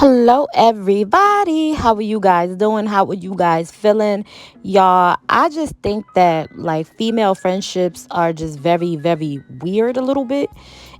Hello, everybody. How are you guys doing? How are you guys feeling? Y'all, I just think that like female friendships are just very, very weird a little bit.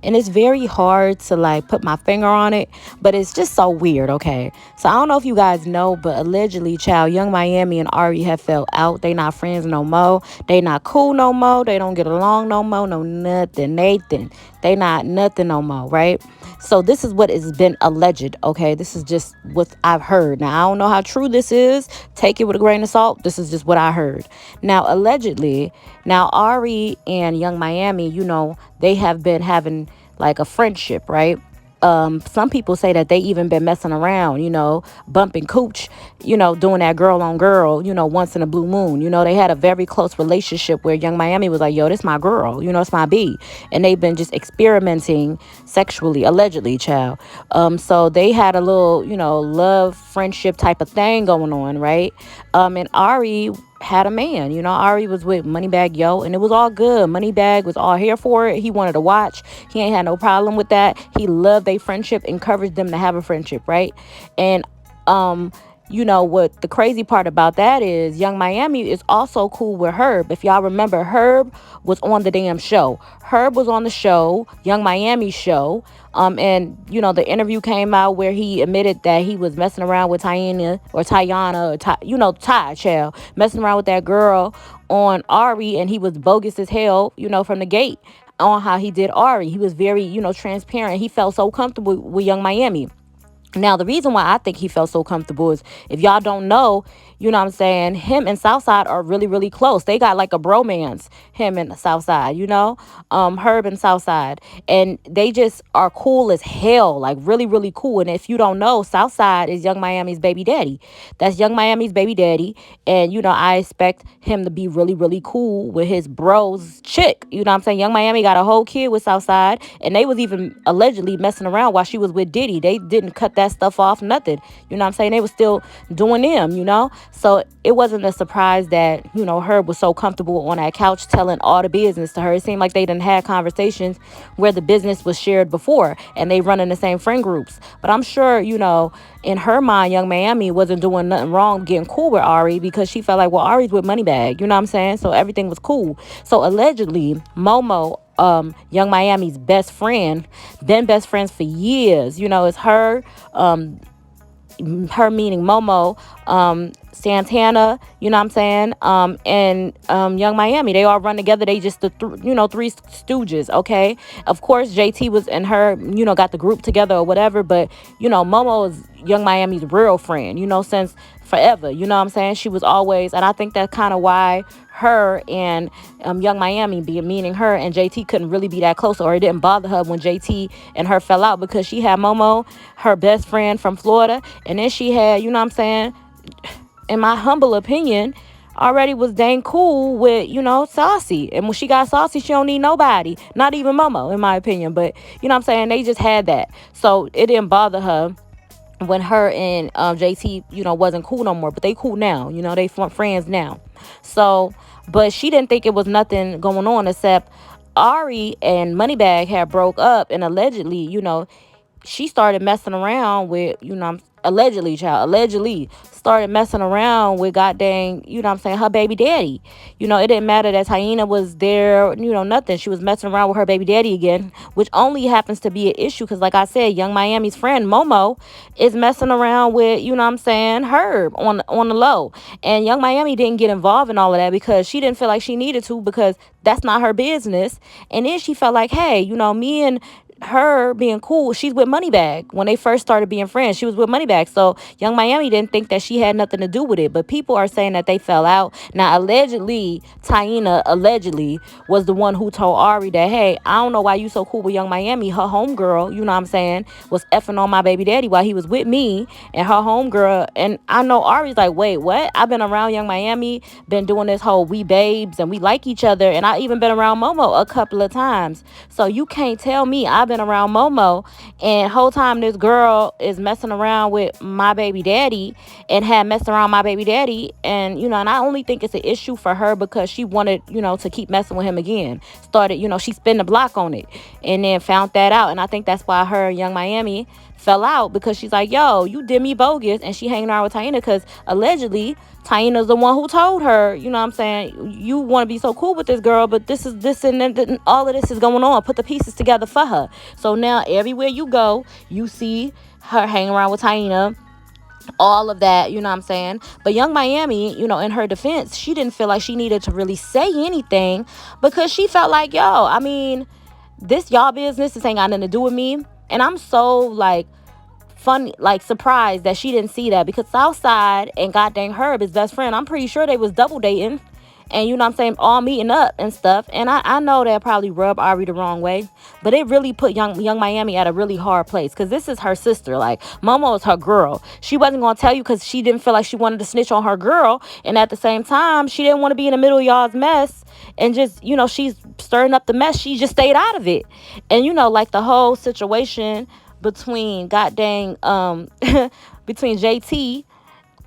And it's very hard to like put my finger on it, but it's just so weird, okay? So I don't know if you guys know, but allegedly, child, Young Miami and Ari have fell out. They not friends no more. They not cool no more. They don't get along no more. No nothing, Nathan. They not nothing no more, right? So this is what has been alleged, okay? This is just what I've heard. Now, I don't know how true this is. Take it with a grain of salt. This is just what I heard. Now, allegedly, now Ari and Young Miami, they have been having like a friendship, right? Some people say that they even been messing around, bumping cooch, doing that girl on girl, once in a blue moon. They had a very close relationship where Young Miami was like, yo, this my girl, it's my B. And they've been just experimenting sexually, allegedly, child. So they had a little, love, friendship type of thing going on, right? And Ari had a man. Ari was with Moneybag Yo, and it was all good. Moneybag was all here for it. He wanted to watch. He ain't had no problem with that. He loved their friendship, encouraged them to have a friendship, right? And what the crazy part about that is Young Miami is also cool with Herb. If y'all remember, Herb was on the damn show. Herb was on the show, Young Miami show. And the interview came out where he admitted that he was messing around with Tiana, Ty child, messing around with that girl on Ari, and he was bogus as hell, from the gate on how he did Ari. He was very, transparent. He felt so comfortable with Young Miami. Now, the reason why I think he felt so comfortable is, if y'all don't know, him and Southside are really, really close. They got like a bromance, him and Southside, Herb and Southside. And they just are cool as hell, like really, really cool. And if you don't know, Southside is Young Miami's baby daddy. That's Young Miami's baby daddy. And, I expect him to be really, really cool with his bro's chick. Young Miami got a whole kid with Southside. And they was even allegedly messing around while she was with Diddy. They didn't cut that stuff off, nothing. They were still doing them, So it wasn't a surprise that, Herb was so comfortable on that couch telling all the business to her. It seemed like they didn't have conversations where the business was shared before, and they run in the same friend groups. But I'm sure, in her mind, Young Miami wasn't doing nothing wrong getting cool with Ari, because she felt like, well, Ari's with Moneybag, So everything was cool. So allegedly, Momo, Young Miami's best friend, been best friends for years. It's her, her meaning Momo, Santana, and Young Miami. They all run together. They just three stooges, okay? Of course, JT was and her, got the group together or whatever, but Momo is Young Miami's real friend, since forever. She was always, and I think that's kind of why her and Young Miami, meaning her and JT, couldn't really be that close, or it didn't bother her when JT and her fell out, because she had Momo, her best friend from Florida, and then she had, in my humble opinion, already was dang cool with, Saucy. And when she got Saucy, she don't need nobody, not even Momo, in my opinion. But, they just had that. So it didn't bother her when her and JT, wasn't cool no more. But they cool now. They friends now. So, but she didn't think it was nothing going on, except Ari and Moneybag had broke up, and allegedly, she started messing around with, allegedly started messing around with goddamn, her baby daddy. It didn't matter that Taina was there, nothing. She was messing around with her baby daddy again, which only happens to be an issue because, like I said, Young Miami's friend Momo is messing around with, Herb on the low. And Young Miami didn't get involved in all of that because she didn't feel like she needed to, because that's not her business. And then she felt like, hey, me and her being cool, she's with Moneybag. When they first started being friends, she was with Moneybag. So Young Miami didn't think that she had nothing to do with it. But people are saying that they fell out. Now, allegedly, Taina allegedly was the one who told Ari that, hey, I don't know why you so cool with Young Miami. Her homegirl, was effing on my baby daddy while he was with me, and her homegirl. And I know Ari's like, wait, what? I've been around Young Miami, been doing this whole we babes and we like each other, and I even been around Momo a couple of times. So you can't tell me I've been around Momo, and whole time this girl is messing around with my baby daddy, and had messed around my baby daddy. And and I only think it's an issue for her because she wanted to keep messing with him again. Started she spin the block on it, and then found that out. And I think that's why her and Young Miami fell out because she's like, yo, you did me bogus. And she hanging around with Taina because allegedly Taina's the one who told her, you know what I'm saying, you want to be so cool with this girl, but this and all of this is going on. Put the pieces together for her. So now everywhere you go, you see her hanging around with Taina, all of that, you know what I'm saying? But Young Miami, in her defense, she didn't feel like she needed to really say anything because she felt like, yo, I mean, this y'all business, this ain't got nothing to do with me. And I'm so like funny, like surprised that she didn't see that because Southside and goddamn Herb, his best friend, I'm pretty sure they was double dating and you know what I'm saying, all meeting up and stuff. And I know that probably rubbed Ari the wrong way, but it really put young Miami at a really hard place because this is her sister. Like Momo is her girl. She wasn't gonna tell you because she didn't feel like she wanted to snitch on her girl, and at the same time, she didn't want to be in the middle of y'all's mess and just she's stirring up the mess. She just stayed out of it, and like the whole situation between goddamn between JT,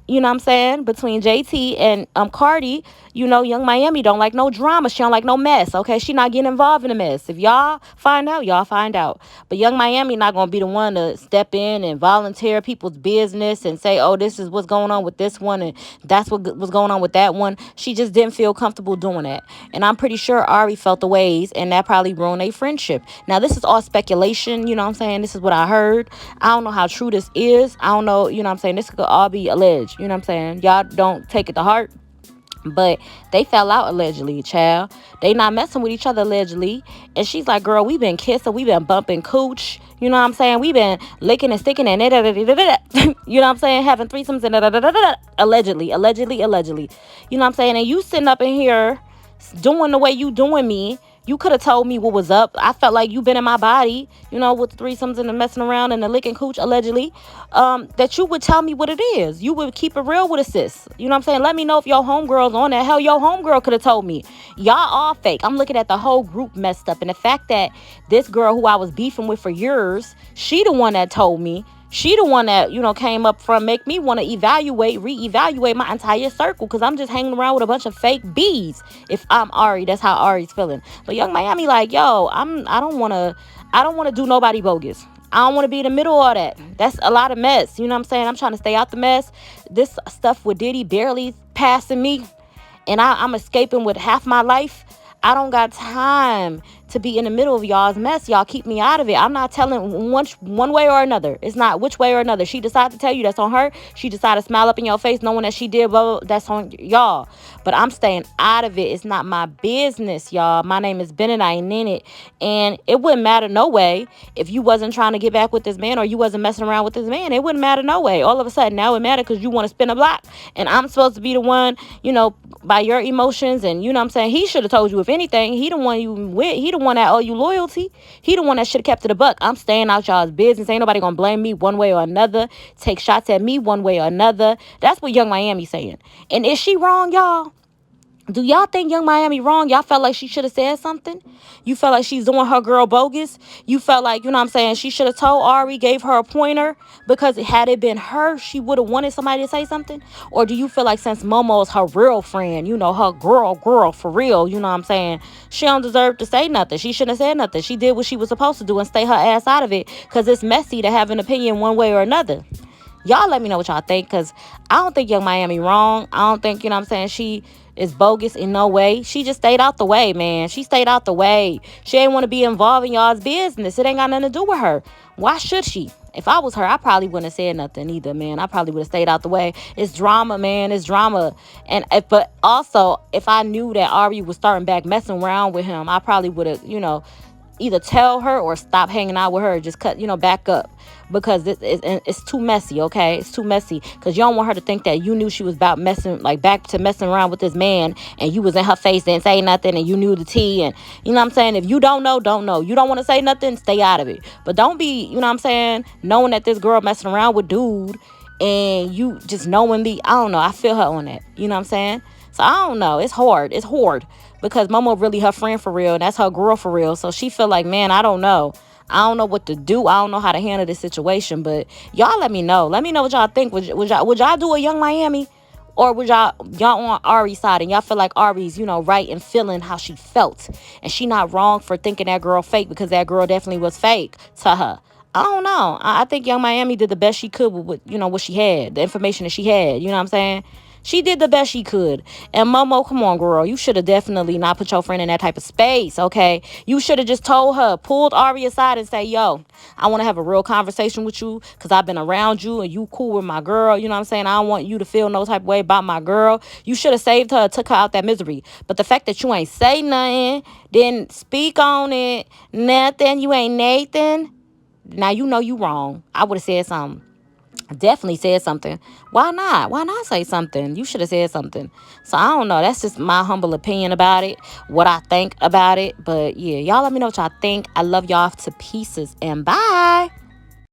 you know what I'm saying? Between JT and Cardi, Young Miami don't like no drama. She don't like no mess, okay? She not getting involved in the mess. If y'all find out, y'all find out. But Young Miami not going to be the one to step in and volunteer people's business and say, oh, this is what's going on with this one and that's what was going on with that one. She just didn't feel comfortable doing that. And I'm pretty sure Ari felt the ways, and that probably ruined a friendship. Now, this is all speculation, you know what I'm saying? This is what I heard. I don't know how true this is. I don't know, you know what I'm saying? This could all be alleged. You know what I'm saying? Y'all don't take it to heart. But they fell out allegedly, child. They not messing with each other allegedly. And she's like, girl, we been kissing, we been bumping cooch. You know what I'm saying? We been licking and sticking and you know what I'm saying? Having threesomes and allegedly. You know what I'm saying? And you sitting up in here doing the way you doing me. You could have told me what was up. I felt like you been in my body, with the threesomes and the messing around and the licking cooch, allegedly, that you would tell me what it is. You would keep it real with a sis. You know what I'm saying? Let me know if your homegirl's on that. Hell, your homegirl could have told me. Y'all all fake. I'm looking at the whole group messed up. And the fact that this girl who I was beefing with for years, she the one that told me. She the one that, came up from make me want to reevaluate my entire circle because I'm just hanging around with a bunch of fake bees. If I'm Ari, that's how Ari's feeling. But Young Miami like, yo, I don't want to do nobody bogus. I don't want to be in the middle of all that. That's a lot of mess. You know what I'm saying? I'm trying to stay out the mess. This stuff with Diddy barely passing me, and I'm escaping with half my life. I don't got time to be in the middle of y'all's mess. Y'all keep me out of it. I'm not telling one way or another. It's not which way or another. She decided to tell you, that's on her. She decided to smile up in your face knowing that she did, blah, blah, that's on y'all. But I'm staying out of it. It's not my business, y'all. My name is Ben and I ain't in it. And it wouldn't matter no way if you wasn't trying to get back with this man or you wasn't messing around with this man. It wouldn't matter no way. All of a sudden now it matters because you want to spin a block. And I'm supposed to be the one, by your emotions. And you know what I'm saying? He should have told you, if anything, he the one you with. He the one that owe you loyalty. He the one that should have kept it a buck. I'm staying out y'all's business. Ain't nobody gonna blame me one way or another. Take shots at me one way or another. That's what Young Miami saying. And is she wrong, y'all? Do y'all think Young Miami wrong? Y'all felt like she should have said something? You felt like she's doing her girl bogus? You felt like, you know what I'm saying, she should have told Ari, gave her a pointer? Because had it been her, she would have wanted somebody to say something? Or do you feel like since Momo's her real friend, her girl for real, you know what I'm saying, she don't deserve to say nothing? She shouldn't have said nothing. She did what she was supposed to do and stay her ass out of it because it's messy to have an opinion one way or another. Y'all let me know what y'all think, because I don't think Young Miami wrong. I don't think, you know what I'm saying, she is bogus in no way. She just stayed out the way, man. She stayed out the way. She ain't want to be involved in y'all's business. It ain't got nothing to do with her. Why should she? If I was her, I probably wouldn't have said nothing either, man. I probably would have stayed out the way. It's drama, man. It's drama. But also, if I knew that Ari was starting back messing around with him, I probably would have, either tell her or stop hanging out with her. Just cut, back up. Because it's too messy, okay? It's too messy. Because you don't want her to think that you knew she was about back to messing around with this man, and you was in her face, didn't say nothing, and you knew the tea, and you know what I'm saying? If you don't know, don't know. You don't want to say nothing, stay out of it. But don't be, you know what I'm saying, knowing that this girl messing around with dude, and you just knowingly, I don't know, I feel her on that. You know what I'm saying? So I don't know. It's hard. It's hard. Because Momo really her friend for real, and that's her girl for real. So she feel like, man, I don't know. I don't know what to do. I don't know how to handle this situation. But y'all let me know. Let me know what y'all think. Would y'all do a Young Miami? Or would y'all on Ari's side and y'all feel like Ari's, right and feeling how she felt. And she not wrong for thinking that girl fake, because that girl definitely was fake to her. I don't know. I think Young Miami did the best she could with what she had, the information that she had. You know what I'm saying? She did the best she could. And Momo, come on, girl. You should have definitely not put your friend in that type of space, okay? You should have just told her, pulled Ari aside and say, yo, I want to have a real conversation with you because I've been around you and you cool with my girl. You know what I'm saying? I don't want you to feel no type of way about my girl. You should have saved her, took her out that misery. But the fact that you ain't say nothing, didn't speak on it, nothing, you ain't Nathan. Now you know you wrong. I would have said something. Definitely said something. Why not? Why not say something? You should have said something. So I don't know. That's just my humble opinion about it. What I think about it. But yeah, y'all let me know what y'all think. I love y'all to pieces. And bye.